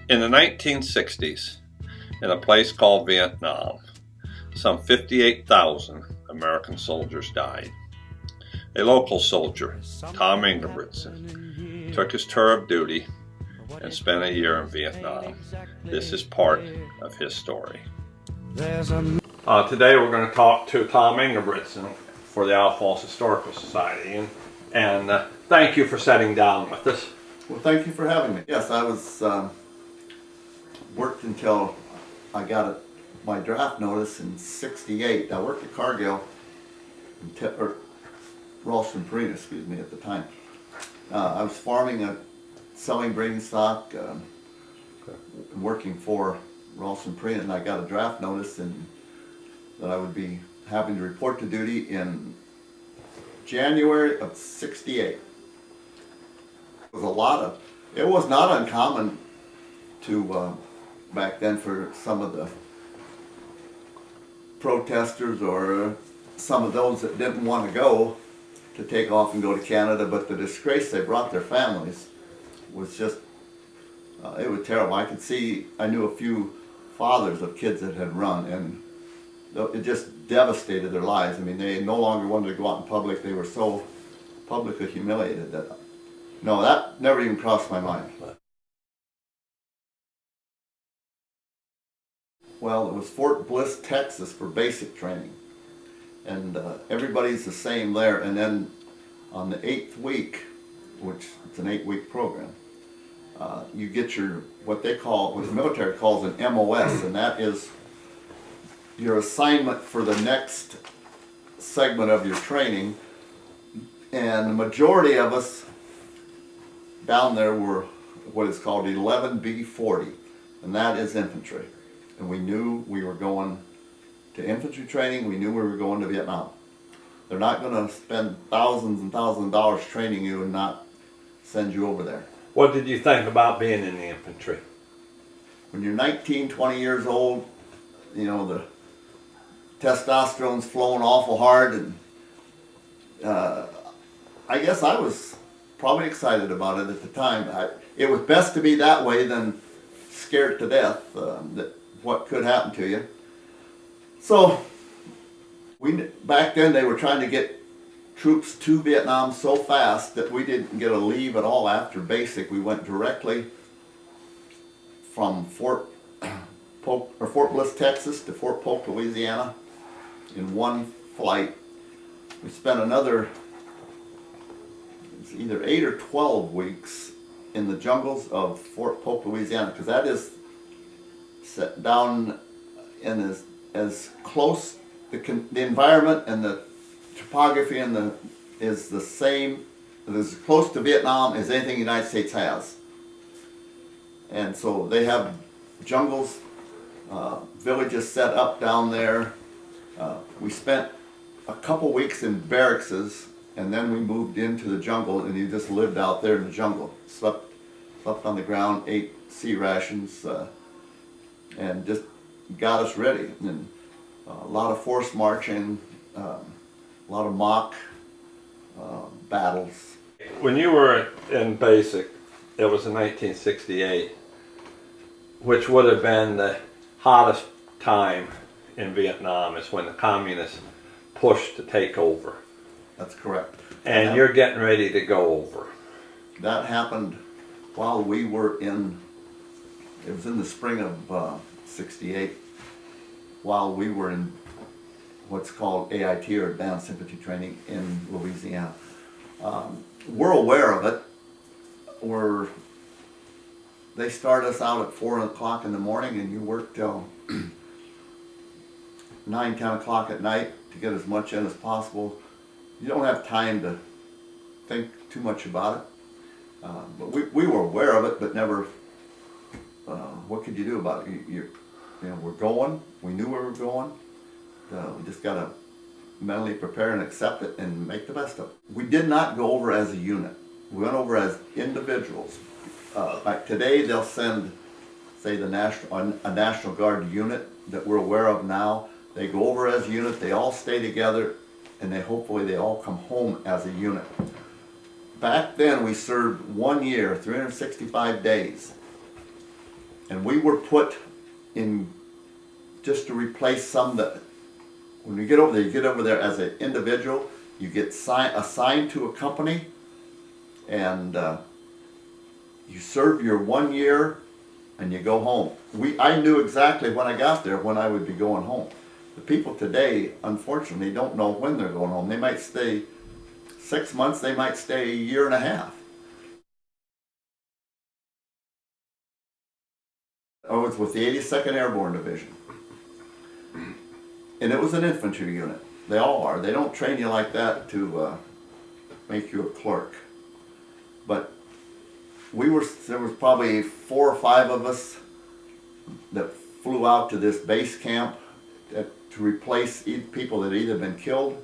In the 1960s, in a place called Vietnam, some 58,000 American soldiers died. A local soldier, Tom Ingebritson, took his tour of duty and spent a year in Vietnam. This is part of his story. Today we're going to talk to Tom Ingebritson for the Isle Falls Historical Society, and thank you for sitting down with us. Well, thank you for having me. Yes, I was worked until I got my draft notice in '68. I worked at Cargill, or Ralston Perina, excuse me, at the time. I was farming, selling breeding stock, working for Ralston Perina, and I got a draft notice that I would be having to report to duty in January of '68. It was not uncommon to, back then, for some of the protesters or some of those that didn't want to go to take off and go to Canada, but the disgrace they brought their families was just, it was terrible. I knew a few fathers of kids that had run, and it just devastated their lives. I mean, they no longer wanted to go out in public. They were so publicly humiliated that, no, that never even crossed my mind. Well, it was Fort Bliss, Texas for basic training. And everybody's the same there. And then on the 8th week, which it's an 8-week program, you get what the military calls an MOS, and that is your assignment for the next segment of your training. And the majority of us down there were what is called 11B40, and that is infantry. And we knew we were going to infantry training. We knew we were going to Vietnam. They're not going to spend thousands and thousands of dollars training you and not send you over there. What did you think about being in the infantry? When you're 19, 20 years old, you know, the testosterone's flowing awful hard, and I guess I was probably excited about it at the time. It was best to be that way than scared to death that what could happen to you. So back then they were trying to get troops to Vietnam so fast that we didn't get a leave at all after basic. We went directly from Fort Bliss, Texas to Fort Polk, Louisiana in one flight. We spent another either 8 or 12 weeks in the jungles of Fort Polk, Louisiana, because that is set down in as close, the environment and the topography is the same, as close to Vietnam as anything the United States has. And so they have jungles, villages set up down there. We spent a couple weeks in barracks, and then we moved into the jungle, and you just lived out there in the jungle. Slept on the ground, ate sea rations, and just got us ready. And a lot of forced marching, a lot of mock battles. When you were in basic, it was in 1968, which would have been the hottest time in Vietnam, is when the communists pushed to take over. That's correct. And you're getting ready to go over. That happened while we were it was in the spring of '68, while we were in what's called AIT, or Advanced Infantry Training, in Louisiana. We're aware of it. They start us out at 4 o'clock in the morning, and you work till 9, 10 o'clock at night to get as much in as possible. You don't have time to think too much about it. But we were aware of it, but never, what could you do about it? You know, we're going, we knew we were going. We just got to mentally prepare and accept it and make the best of it. We did not go over as a unit. We went over as individuals. Like today, they'll send, say, a National Guard unit that we're aware of now. They go over as a unit, they all stay together, and hopefully they all come home as a unit. Back then we served 1 year, 365 days. And we were put in just to replace some that, when you get over there as an individual, you get assigned to a company, and you serve your 1 year and you go home. I knew exactly when I got there when I would be going home. The people today, unfortunately, don't know when they're going home. They might stay 6 months, they might stay a year and a half. I was with the 82nd Airborne Division. And it was an infantry unit. They all are. They don't train you like that to make you a clerk. But there was probably 4 or 5 of us that flew out to this base camp to replace people that had either been killed,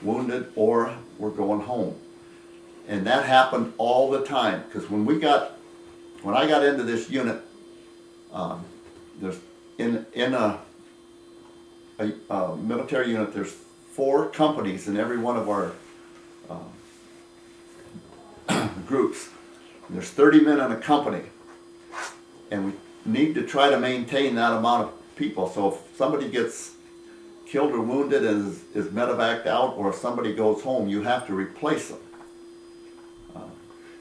wounded, or were going home. And that happened all the time, because when I got into this unit, there's in a military unit, there's 4 companies in every one of our groups. And there's 30 men in a company, and we need to try to maintain that amount of people. So if somebody gets killed or wounded and is medevaced out, or if somebody goes home, you have to replace them.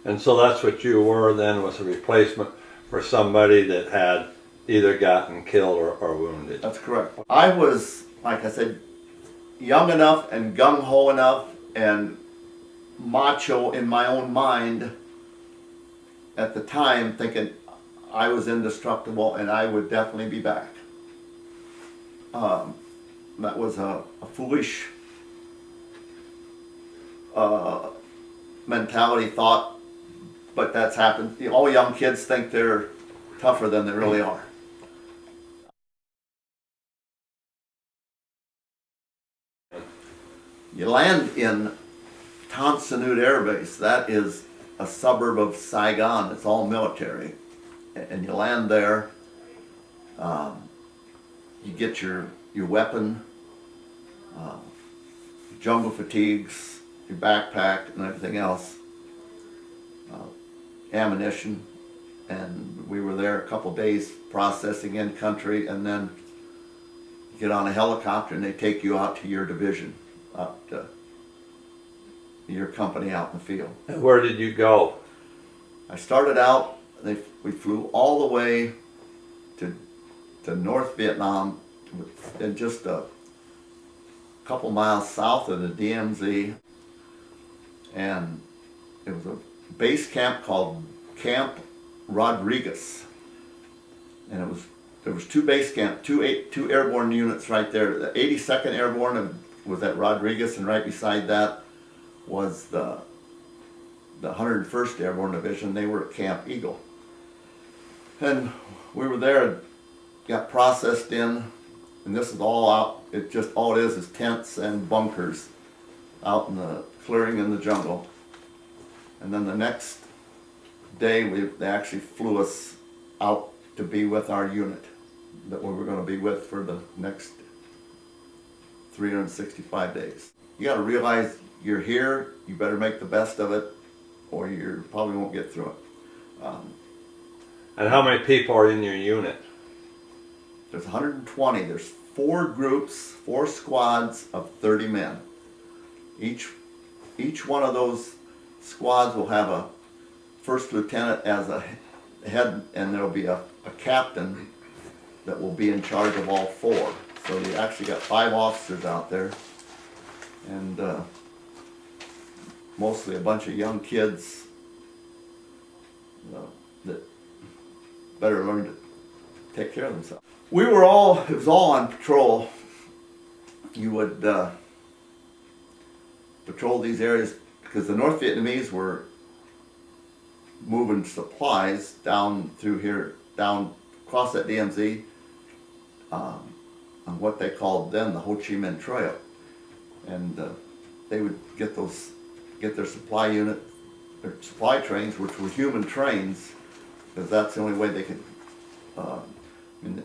And so that's what you were then, was a replacement for somebody that had either gotten killed or wounded. That's correct. I was, like I said, young enough and gung-ho enough and macho in my own mind at the time, thinking I was indestructible and I would definitely be back. That was a foolish mentality, thought, but that's happened. All young kids think they're tougher than they really are. You land in Tom Ingebritson Air Base. That is a suburb of Saigon. It's all military. And you land there, you get your weapon, jungle fatigues, your backpack and everything else, ammunition, and we were there a couple days processing in country, and then you get on a helicopter and they take you out to your division, out to your company out in the field. And where did you go? I started out, we flew all the way to North Vietnam, and just a couple miles south of the DMZ, and it was a base camp called Camp Rodriguez, and there was 2 base camp, two airborne units right there. The 82nd Airborne was at Rodriguez, and right beside that was the 101st Airborne Division. They were at Camp Eagle, and we were there, got processed in, and this is all out. All it is tents and bunkers out in the clearing in the jungle. And then the next day, they actually flew us out to be with our unit that we were going to be with for the next 365 days. You got to realize you're here, you better make the best of it, or you probably won't get through it. And how many people are in your unit? There's 120. There's 4 groups, 4 squads of 30 men. Each one of those squads will have a first lieutenant as a head, and there'll be a captain that will be in charge of all 4. So you actually got 5 officers out there, and mostly a bunch of young kids that better learn to take care of themselves. It was all on patrol. You would patrol these areas because the North Vietnamese were moving supplies down through here, down across that DMZ, on what they called then the Ho Chi Minh Trail, and they would get their supply unit, their supply trains, which were human trains, because that's the only way they could.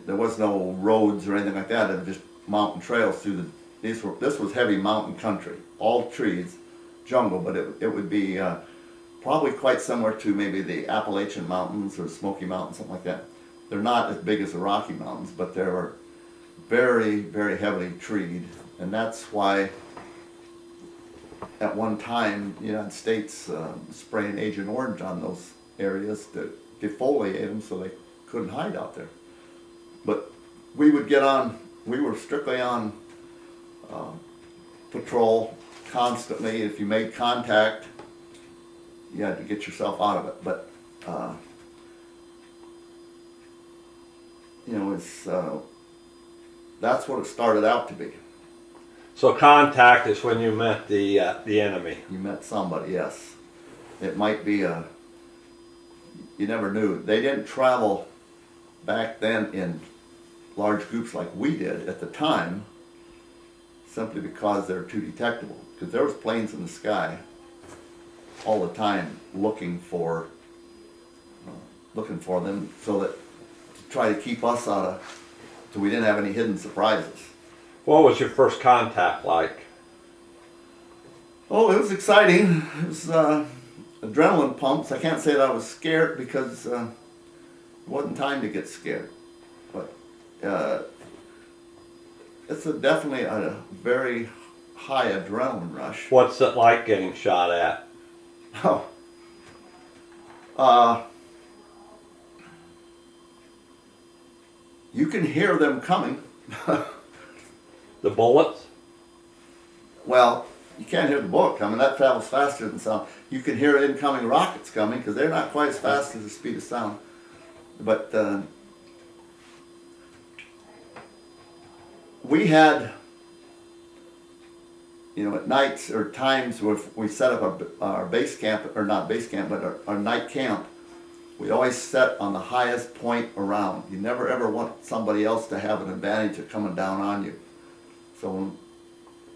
There was no roads or anything like that. It was just mountain trails through this was heavy mountain country, all trees, jungle, but it would be probably quite similar to maybe the Appalachian Mountains or Smoky Mountains, something like that. they're not as big as the Rocky Mountains, but they're very, very heavily treed, and that's why at one time the United States spraying Agent Orange on those areas to defoliate them so they couldn't hide out there. But we would get on, we were strictly on patrol constantly. If you made contact, you had to get yourself out of it. But you know, it's that's what it started out to be. So contact is when you met the enemy. You met somebody, yes. It might be a, you never knew. They didn't travel back then in large groups like we did at the time, simply because they're too detectable. Because there was planes in the sky all the time looking for them, so that to try to keep us out of, so we didn't have any hidden surprises. What was your first contact like? Oh, it was exciting. It was adrenaline pumps. I can't say that I was scared, because it wasn't time to get scared. But it's definitely a very high adrenaline rush. What's it like getting shot at? Oh, you can hear them coming. The bullets? Well, you can't hear the bullet coming. That travels faster than sound. You can hear incoming rockets coming, because they're not quite as fast as the speed of sound. But we had, you know, at nights or times where we set up our base camp, or not base camp, but our night camp, we always set on the highest point around. You never ever want somebody else to have an advantage of coming down on you. So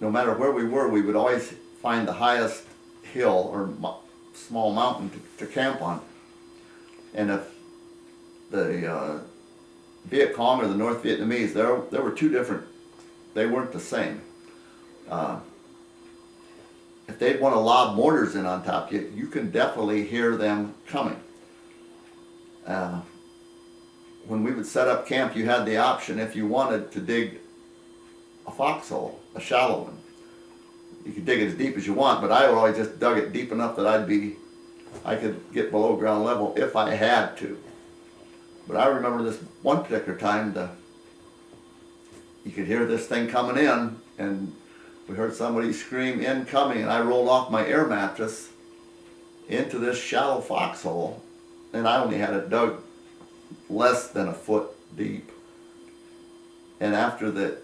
no matter where we were, we would always find the highest hill or small mountain to camp on. And if the Viet Cong or the North Vietnamese, there were two different, they weren't the same. If they'd want to lob mortars in on top of you, you can definitely hear them coming. When we would set up camp, you had the option, if you wanted, to dig a foxhole, a shallow one. You could dig it as deep as you want, but I always just dug it deep enough that I could get below ground level if I had to. But I remember this one particular time, you could hear this thing coming in, and we heard somebody scream incoming, and I rolled off my air mattress into this shallow foxhole, and I only had it dug less than a foot deep. And after the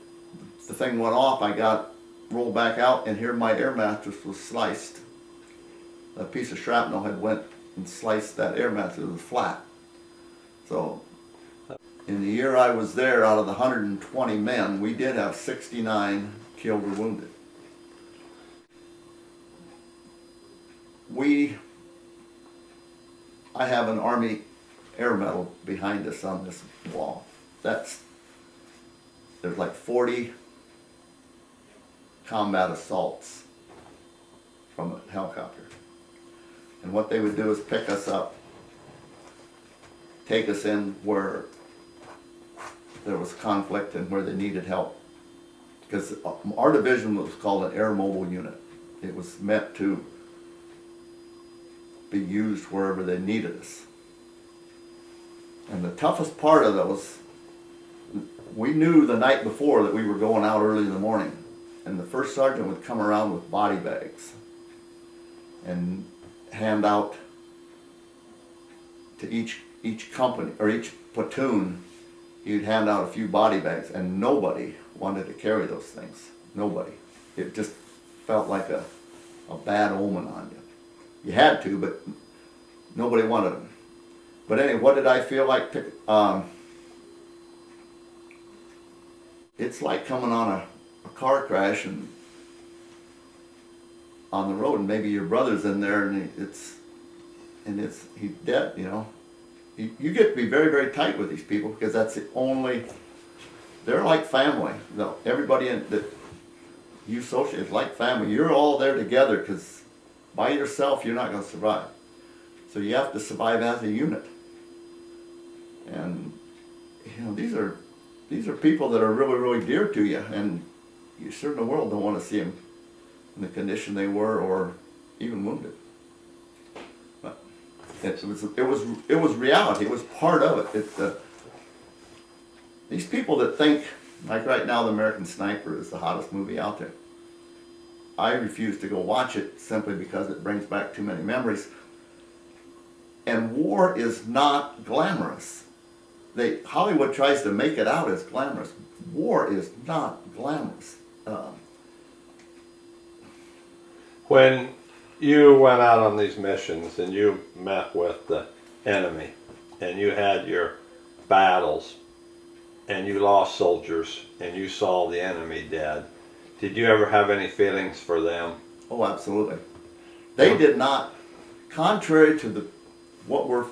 thing went off, I got rolled back out, and here my air mattress was sliced. A piece of shrapnel had went and sliced that air mattress. It was flat. So in the year I was there, out of the 120 men, we did have 69 killed or wounded. I have an Army Air Medal behind us on this wall. There's like 40 combat assaults from a helicopter. And what they would do is pick us up, take us in where there was conflict and where they needed help. Because our division was called an Air Mobile Unit. It was meant to be used wherever they needed us. And the toughest part of those, we knew the night before that we were going out early in the morning, and the first sergeant would come around with body bags and hand out to each company or each platoon. He'd hand out a few body bags, and nobody wanted to carry those things. Nobody. It just felt like a bad omen on you. You had to, but nobody wanted them. But anyway, what did I feel like? It's like coming on a car crash and on the road, and maybe your brother's in there, and he's dead. You know, you get to be very, very tight with these people, because that's the only. They're like family. Everybody that you associate is like family. You're all there together, because by yourself you're not going to survive. So you have to survive as a unit. And these are people that are really, really dear to you, and you sure in the world don't want to see them in the condition they were, or even wounded. But it was reality. It was part of it. These people that think, like right now, The American Sniper is the hottest movie out there. I refuse to go watch it simply because it brings back too many memories. And war is not glamorous. Hollywood tries to make it out as glamorous. War is not glamorous. When you went out on these missions and you met with the enemy and you had your battles and you lost soldiers and you saw the enemy dead, did you ever have any feelings for them? Oh, absolutely. They did not, contrary to what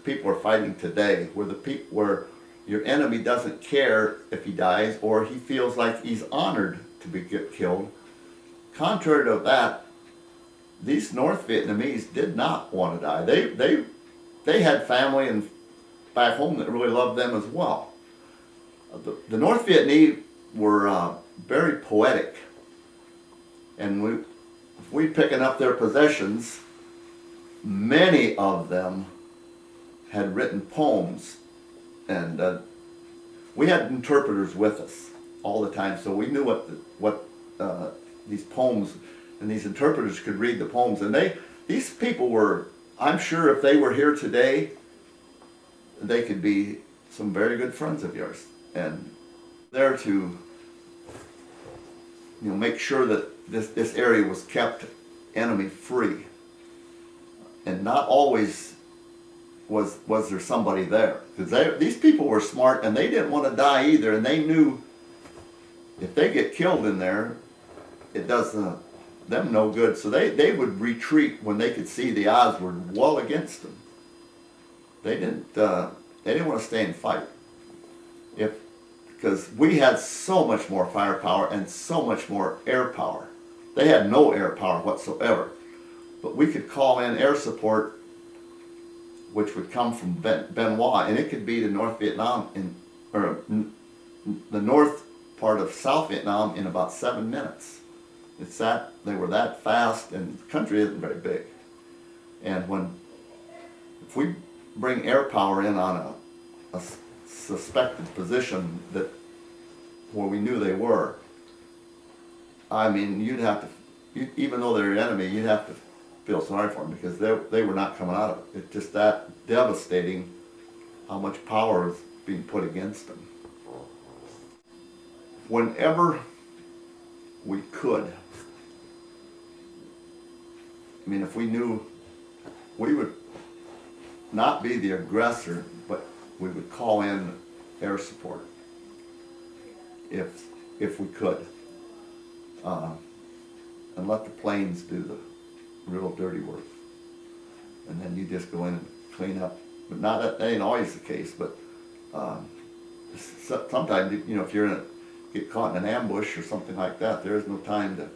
people are fighting today, where your enemy doesn't care if he dies or he feels like he's honored to get killed. Contrary to that, these North Vietnamese did not want to die. They had family and back home that really loved them as well. The North Vietnamese were very poetic, and we picking up their possessions, many of them had written poems, and we had interpreters with us all the time, so we knew what these poems, and these interpreters could read the poems, and these people were, I'm sure if they were here today, they could be some very good friends of yours, and there to make sure that this area was kept enemy free, and not always was there somebody there, because these people were smart and they didn't want to die either, and they knew if they get killed in there, it does them no good, so they would retreat when they could see the odds were well against them. They didn't want to stay and fight, because we had so much more firepower and so much more air power. They had no air power whatsoever, but we could call in air support, which would come from Bien Hoa, and it could be to North Vietnam or the north part of South Vietnam in about 7 minutes. They were that fast, and the country isn't very big. And if we bring air power in on a suspected position where we knew they were, I mean, even though they're your enemy, you'd have to feel sorry for them, because they were not coming out of it. It's just that devastating how much power is being put against them. Whenever we could, I mean, if we knew, we would not be the aggressor, but we would call in air support if we could, and let the planes do the real dirty work, and then you just go in and clean up. But that ain't always the case, but sometimes, if you're get caught in an ambush or something like that, there is no time to